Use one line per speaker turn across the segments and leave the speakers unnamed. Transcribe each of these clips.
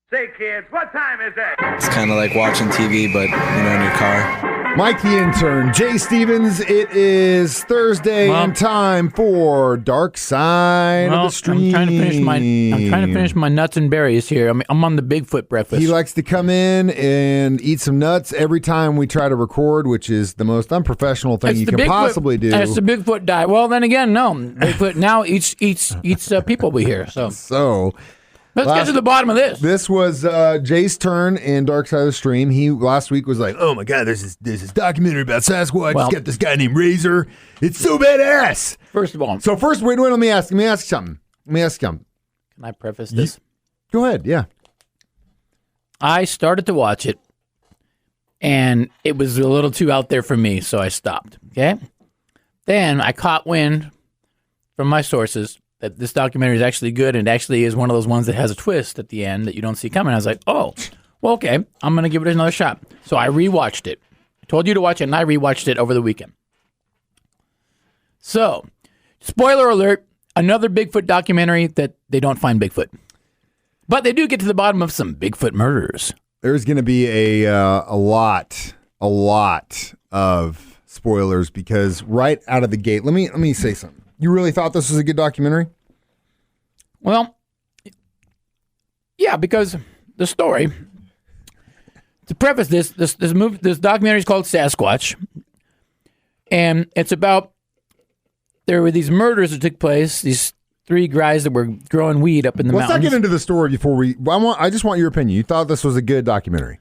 Say, kids, what time is it?
It's kind of like watching TV, but, in your car.
Mike the Intern, Jay Stevens. It is Thursday and time for Dark Side of the Stream.
I'm trying to finish my nuts and berries here. I'm on the Bigfoot breakfast.
He likes to come in and eat some nuts every time we try to record, which is the most unprofessional thing you can possibly do.
It's the Bigfoot diet. Well, then again, no. Bigfoot now eats people we hear. So let's get to the bottom of this.
This was Jay's turn in Dark Side of the Stream. He last week was like, "Oh my God, there's this documentary about Sasquatch. It's got this guy named Razor. It's so badass."
First of all,
wait, let me ask you something. Can
I preface this?
Go ahead. Yeah.
I started to watch it, and it was a little too out there for me, so I stopped. Okay. Then I caught wind from my sources that this documentary is actually good, and it actually is one of those ones that has a twist at the end that you don't see coming. I was like, oh, well, okay, I'm going to give it another shot. So I rewatched it. I told you to watch it, and I rewatched it over the weekend. So, spoiler alert, another Bigfoot documentary that they don't find Bigfoot. But they do get to the bottom of some Bigfoot murders.
There's going to be a lot of spoilers because right out of the gate, let me say something. You really thought this was a good documentary?
Well, yeah, because the story, to preface this documentary is called Sasquatch, and it's about, there were these murders that took place, these three guys that were growing weed up in the mountains.
Let's not get into the story before I just want your opinion. You thought this was a good documentary?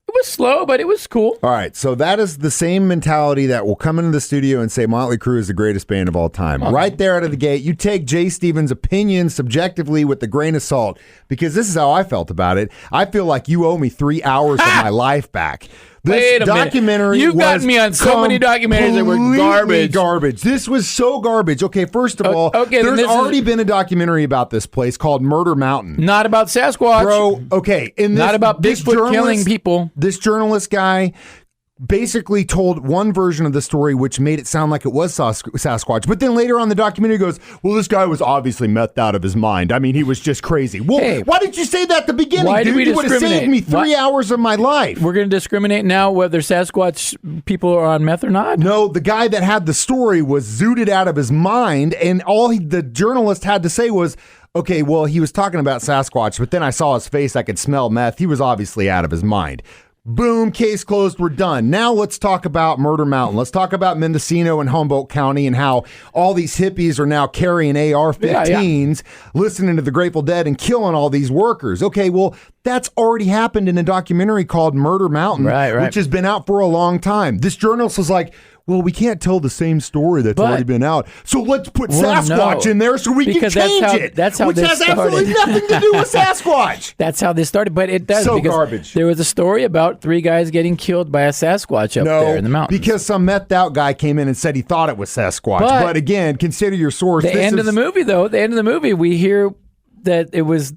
It was slow, but it was cool.
All right, so that is the same mentality that will come into the studio and say Motley Crue is the greatest band of all time. Okay. Right there out of the gate, you take Jay Stevens' opinion subjectively with a grain of salt, because this is how I felt about it. I feel like you owe me 3 hours of my life back. This documentary
you got me on so many documentaries that were
garbage. This was so garbage. Okay, first of all, there's already been a documentary about this place called Murder Mountain.
Not about Sasquatch.
Bro, okay.
Not about Bigfoot killing people.
This journalist guy basically told one version of the story, which made it sound like it was Sasquatch. But then later on the documentary goes, well, this guy was obviously methed out of his mind. I mean, he was just crazy. Well, hey, why did you say that at the beginning, dude? You would have saved me 3 hours of my life.
We're going to discriminate now whether Sasquatch people are on meth or not?
No, the guy that had the story was zooted out of his mind, and all the journalist had to say was, okay, well, he was talking about Sasquatch, but then I saw his face. I could smell meth. He was obviously out of his mind. Boom, case closed, we're done. Now let's talk about Murder Mountain. Let's talk about Mendocino and Humboldt County and how all these hippies are now carrying AR-15s, listening to the Grateful Dead and killing all these workers. Okay, well, that's already happened in a documentary called Murder Mountain, which has been out for a long time. This journalist was like, well, we can't tell the same story that's already been out. So let's put Sasquatch in there so we can change it.
That's how
which
this
has
started.
Absolutely nothing to do with Sasquatch.
That's how this started, but it does.
So
because
garbage.
There was a story about 3 guys getting killed by a Sasquatch up there in the mountains.
Because some methed out guy came in and said he thought it was Sasquatch. But again, consider your source.
The end of the movie, we hear that it was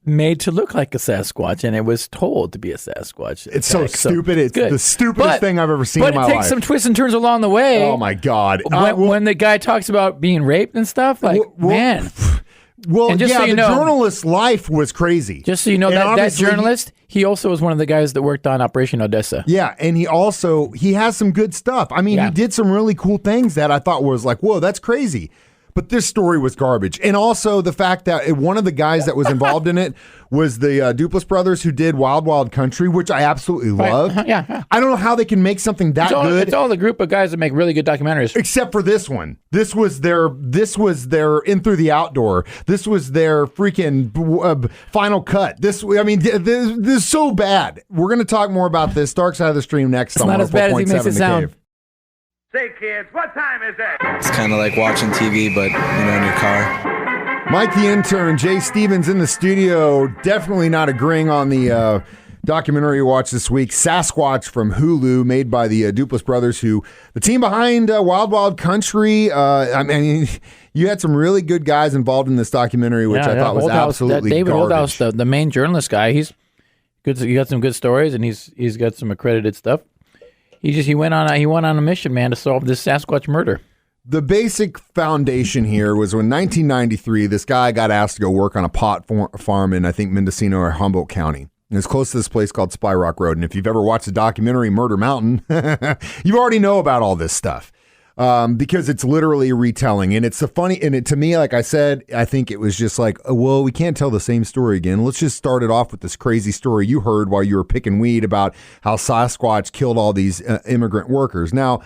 made to look like a Sasquatch, and it was told to be a Sasquatch.
It's so stupid. It's the stupidest thing I've ever seen in my life.
But it takes some twists and turns along the way.
Oh, my God.
When the guy talks about being raped and stuff, man.
Well,
and just
yeah,
so you
the
know,
journalist's life was crazy.
Just so you know, that journalist, he also was one of the guys that worked on Operation Odessa.
Yeah, and he has some good stuff. I mean, he did some really cool things that I thought was like, whoa, that's crazy. But this story was garbage. And also the fact that one of the guys that was involved in it was the Duplass brothers who did Wild Wild Country, which I absolutely love.
Yeah.
I don't know how they can make something that good.
It's all the group of guys that make really good documentaries.
Except for this one. This was their In Through the Outdoor. This was their freaking final cut. This is so bad. We're going to talk more about this Dark Side of the Stream next.
It's not as bad as he makes it sound.
Say, kids, what time is it?
It's kind of like watching TV, but, in your car.
Mike the Intern, Jay Stevens in the studio, definitely not agreeing on the documentary we watched this week, Sasquatch from Hulu, made by the Duplass brothers, the team behind Wild Wild Country. I mean, you had some really good guys involved in this documentary, which I thought was absolutely
David
garbage.
Oldhouse, the main journalist guy, he's good. He got some good stories, and he's got some accredited stuff. He went on a mission, man, to solve this Sasquatch murder.
The basic foundation here was when 1993, this guy got asked to go work on a pot farm in, I think, Mendocino or Humboldt County. And it's close to this place called Spy Rock Road. And if you've ever watched the documentary Murder Mountain, you already know about all this stuff because it's literally a retelling. And it's a funny, and to me, like I said, I think it was just like, well, we can't tell the same story again. Let's just start it off with this crazy story you heard while you were picking weed about how Sasquatch killed all these immigrant workers. Now,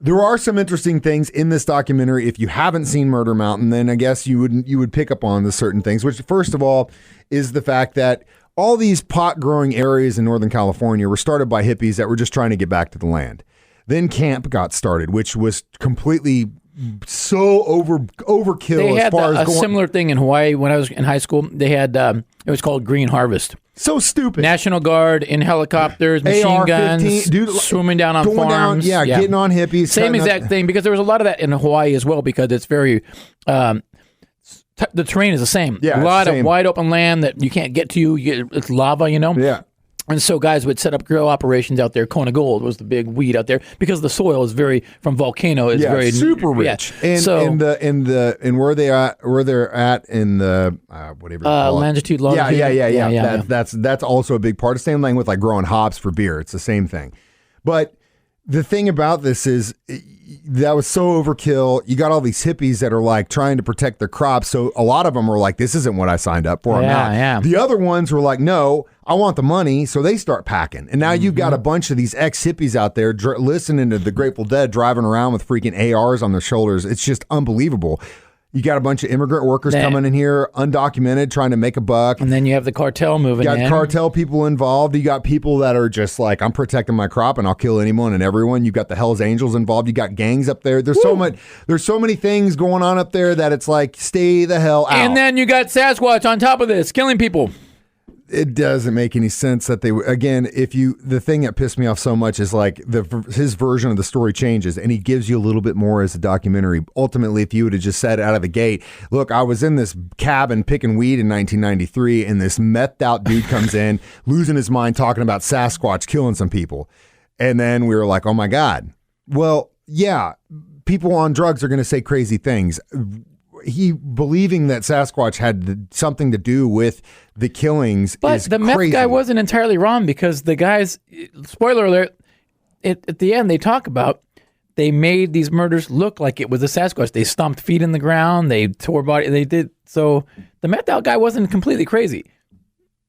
there are some interesting things in this documentary. If you haven't seen Murder Mountain, then I guess you would pick up on the certain things, which first of all is the fact that all these pot growing areas in Northern California were started by hippies that were just trying to get back to the land. Then camp got started, which was completely so overkill.
They
as
had
far
a
as going.
similar thing in Hawaii when I was in high school. They had it was called Green Harvest.
So stupid.
National Guard in helicopters, machine
AR-15,
guns,
dude,
swimming down on
going
farms.
down, getting on hippies.
Same exact thing, because there was a lot of that in Hawaii as well, because it's very the terrain is the same.
Yeah,
a lot
same.
of wide open land that you can't get to. It's lava,
Yeah.
And so guys would set up grill operations out there. Kona Gold was the big weed out there because the soil is very from volcano. It's very
super rich.
Yeah.
And where they're at in the whatever you call it.
longitude. Yeah.
That's also a big part. Same thing with like growing hops for beer. It's the same thing. But the thing about this is that was so overkill. You got all these hippies that are like trying to protect their crops. So a lot of them were like, this isn't what I signed up for. I'm not.
Yeah.
The other ones were like, no, I want the money. So they start packing. And now you've got a bunch of these ex-hippies out there listening to the Grateful Dead driving around with freaking ARs on their shoulders. It's just unbelievable. You got a bunch of immigrant workers coming in here, undocumented, trying to make a buck.
And then you have the cartel moving in.
You got cartel people involved. You got people that are just like, I'm protecting my crop and I'll kill anyone and everyone. You've got the Hells Angels involved. You got gangs up there. There's so many things going on up there that it's like, stay the hell out.
And then you got Sasquatch on top of this, killing people.
It doesn't make any sense that the thing that pissed me off so much is like his version of the story changes and he gives you a little bit more as a documentary. Ultimately, if you would have just said out of the gate, look, I was in this cabin picking weed in 1993 and this methed out dude comes in losing his mind talking about Sasquatch killing some people. And then we were like, oh my God. Well, yeah, people on drugs are going to say crazy things. He believing that Sasquatch had something to do with the killings
but
is
the meth
crazy.
guy wasn't entirely wrong, because the guys, spoiler alert, at the end they talk about they made these murders look like it was a Sasquatch. They stomped feet in the ground, they tore body, they did. So the meth out guy wasn't completely crazy.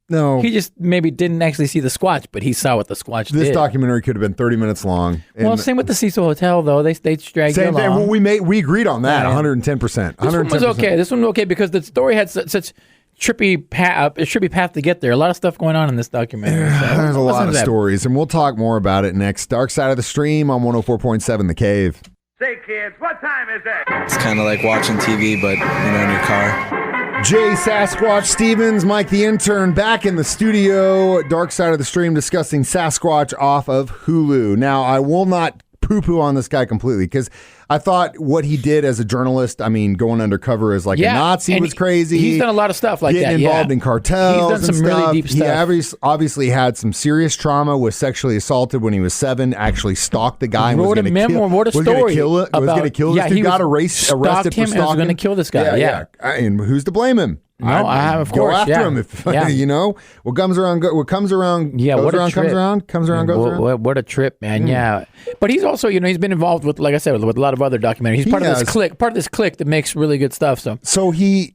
No.
He just maybe didn't actually see the Squatch, but he saw what the Squatch did.
This documentary could have been 30 minutes long.
Well, same with the Cecil Hotel, though. They dragged you
Same thing.
along.
Well, we agreed on that, 110%.
This one was okay. This one was okay because the story had such trippy path to get there. A lot of stuff going on in this documentary. So
There's a lot of stories, and we'll talk more about it next. Dark Side of the Stream on 104.7 The Cave.
Say, kids, what time is it?
It's kind of like watching TV, but, in your car.
Jay Sasquatch Stevens, Mike the Intern, back in the studio. Dark Side of the Stream discussing Sasquatch off of Hulu. Now, I will not poo-poo on this guy completely because I thought what he did as a journalist, going undercover as like a Nazi was crazy.
He's done a lot of stuff like that.
Getting involved in cartels.
He's done some really deep stuff.
He obviously had some serious trauma, was sexually assaulted when he was 7, actually stalked the guy.
Wrote a memoir, wrote a story.
Was going to kill this dude. Got arrested for stalking.
And was going to kill this guy. Yeah.
And who's to blame him?
No, of
go
course.
after him if what comes around comes around.
Yeah,
goes
what a
around,
trip.
comes around, goes around.
What a trip, man! Yeah, but he's also, he's been involved with, like I said, with a lot of other documentaries. He's part of this clique that makes really good stuff.
So he,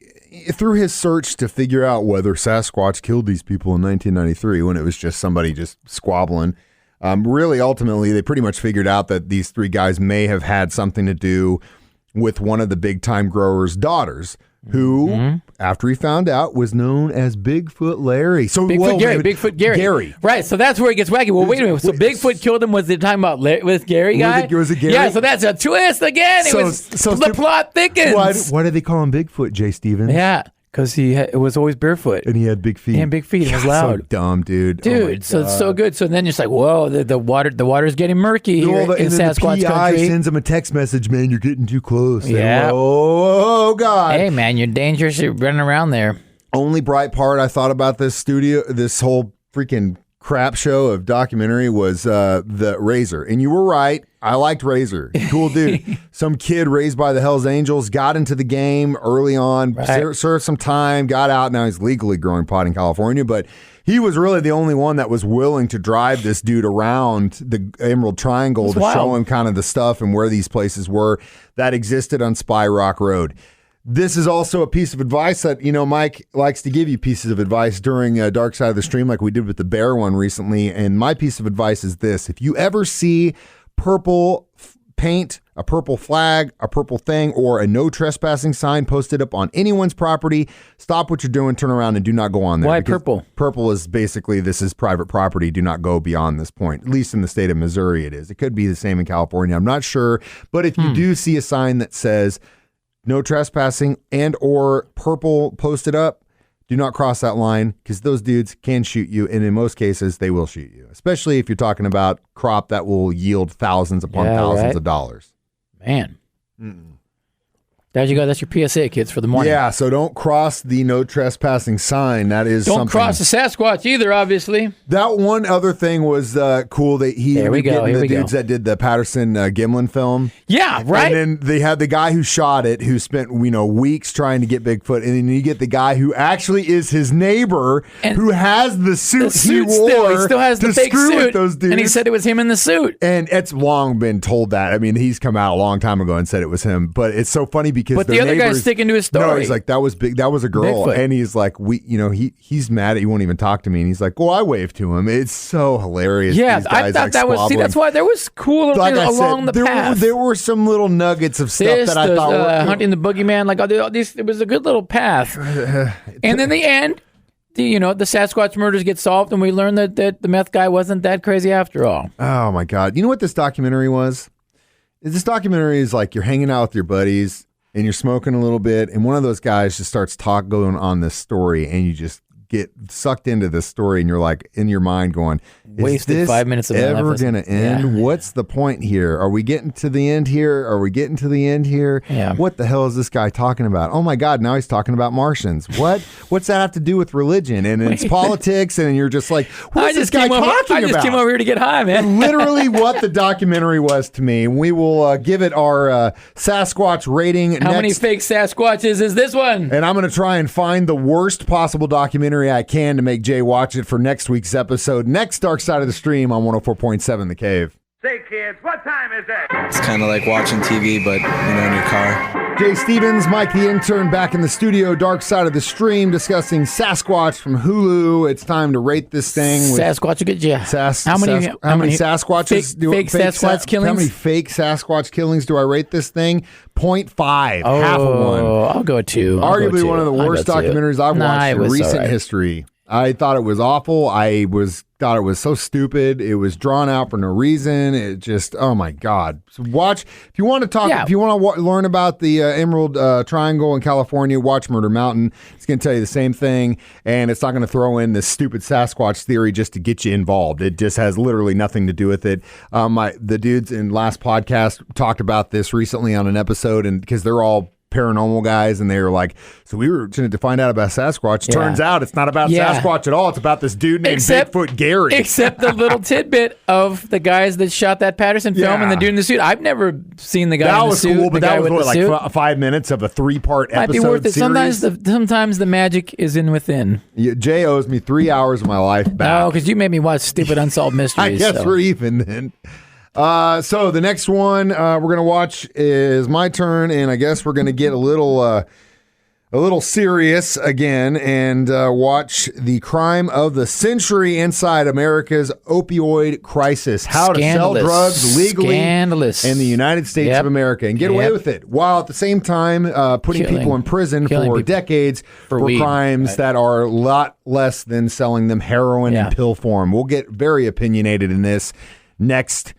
through his search to figure out whether Sasquatch killed these people in 1993, when it was just somebody just squabbling. Really, ultimately, they pretty much figured out that these 3 guys may have had something to do with one of the big time growers' daughters, who, after he found out, was known as Bigfoot Larry. So
Bigfoot Gary. Right, so that's where it gets wacky. Well, wait a minute. So Bigfoot killed him. Was they talking about with Gary guy?
Was it Gary?
Yeah, so that's a twist again. The plot thickens.
Why did they call him Bigfoot, Jay Stevens?
Yeah, because it was always barefoot.
And he had big feet.
And big feet. It was loud.
So dumb, dude.
So it's so good. So then it's like, whoa, the water's getting murky here in Sasquatch
the PI
country.
sends him a text message, man, you're getting too close.
Yeah.
Oh, God.
Hey, man, you're dangerous. You're running around there.
Only bright part I thought about this whole freaking crap show of documentary was the Razor. And you were right. I liked Razor. Cool dude. Some kid raised by the Hells Angels, got into the game early on, served some time, got out. Now he's legally growing pot in California, but he was really the only one that was willing to drive this dude around the Emerald Triangle to show him kind of the stuff and where these places were that existed on Spy Rock Road. This is also a piece of advice that, Mike likes to give you pieces of advice during Dark Side of the Stream like we did with the bear one recently. And my piece of advice is this. If you ever see purple paint, a purple flag, a purple thing, or a no trespassing sign posted up on anyone's property, stop what you're doing, turn around, and do not go on there.
Why purple?
Purple is basically, this is private property. Do not go beyond this point. At least in the state of Missouri it is. It could be the same in California. I'm not sure. But if you do see a sign that says no trespassing and or purple posted up, do not cross that line because those dudes can shoot you. And in most cases, they will shoot you, especially if you're talking about crop that will yield thousands upon thousands of dollars.
Man. There you go. That's your PSA, kids, for the morning.
Yeah, so don't cross the no trespassing sign. That is
Don't
something.
cross the Sasquatch either, obviously.
That one other thing was cool that the dudes that did the Patterson Gimlin film.
Yeah, right.
And then they had the guy who shot it, who spent weeks trying to get Bigfoot, and then you get the guy who actually is his neighbor, and who has the suit he wore.
He still has the fake suit
with those dudes.
And he said it was him in the suit.
And it's long been told that. I mean, he's come out a long time ago and said it was him. But it's so funny because
the other guy's sticking to his story.
No, he's like, that was big. That was a girl.
Bigfoot.
And he's like, he's mad at you, won't even talk to me. And he's like, well, I waved to him. It's so hilarious.
Yeah, I thought that was, that's why there was cool little things along the path.
There were some little nuggets of stuff that I thought were
hunting the boogeyman, like all these, it was a good little path. And then the end, the Sasquatch murders get solved, and we learn that the meth guy wasn't that crazy after all.
Oh my God. You know what this documentary was? This documentary is like you're hanging out with your buddies and you're smoking a little bit, and one of those guys just starts going on this story, and you just get sucked into this story, and you're like in your mind going,
wasted 5 minutes of my life.
Ever going to end? Yeah. What's the point here? Are we getting to the end here? Are we getting to the end here?
Yeah.
What the hell is this guy talking about? Oh my God, now he's talking about Martians. What's that have to do with religion? And it's politics, and you're just like, what's this guy talking about?
I just came over here to get high, man.
Literally what the documentary was to me. We will give it our Sasquatch rating.
How many fake Sasquatches is this one?
And I'm going to try and find the worst possible documentary I can to make Jay watch it for next week's episode. Next Dark Side of the Stream on 104.7 The Cave.
Say, kids, what time is it?
It's kind of like watching TV, but, in your car.
Jay Stevens, Mike the Intern, back in the studio. Dark Side of the Stream, discussing Sasquatch from Hulu. It's time to rate this thing.
Sasquatch will get you.
How many Sasquatches?
Fake Sasquatch killings?
How many fake Sasquatch killings do I rate this thing? 0.5.
Oh,
half of one.
I'll go 2.
Arguably one of the worst documentaries I've watched in recent history. I thought it was awful. Thought it was so stupid. It was drawn out for no reason. It just, oh my God. So watch, if you want to talk, if you want to learn about the Emerald Triangle in California, watch Murder Mountain. It's going to tell you the same thing, and it's not going to throw in this stupid Sasquatch theory just to get you involved. It just has literally nothing to do with it. The dudes in last podcast talked about this recently on an episode, and because they're all paranormal guys, and they were like, so we were trying to find out about Sasquatch. Yeah. Turns out it's not about Sasquatch at all. It's about this dude named Bigfoot Gary.
Except the little tidbit of the guys that shot that Patterson film and the dude in the suit. I've never seen the guy in the suit. That was cool,
but that was like 5 minutes of a 3-part episode. Might be worth it.
Sometimes the magic is in within.
Jay owes me 3 hours of my life back.
No, because you made me watch stupid unsolved mysteries.
I guess we're even then. So the next one we're going to watch is my turn, and I guess we're going to get a little serious again and watch the crime of the century inside America's opioid crisis. How to sell drugs legally in the United States of America and get away with it, while at the same time putting people in prison for decades for crimes that are a lot less than selling them heroin in pill form. We'll get very opinionated in this next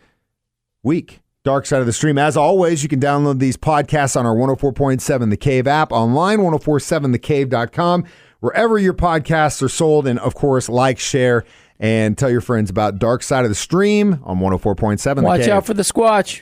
week. Dark Side of the Stream. As always, you can download these podcasts on our 104.7 The Cave app, online, 1047thecave.com, wherever your podcasts are sold. And, of course, like, share, and tell your friends about Dark Side of the Stream on 104.7 The Cave.
Watch out for the Squatch.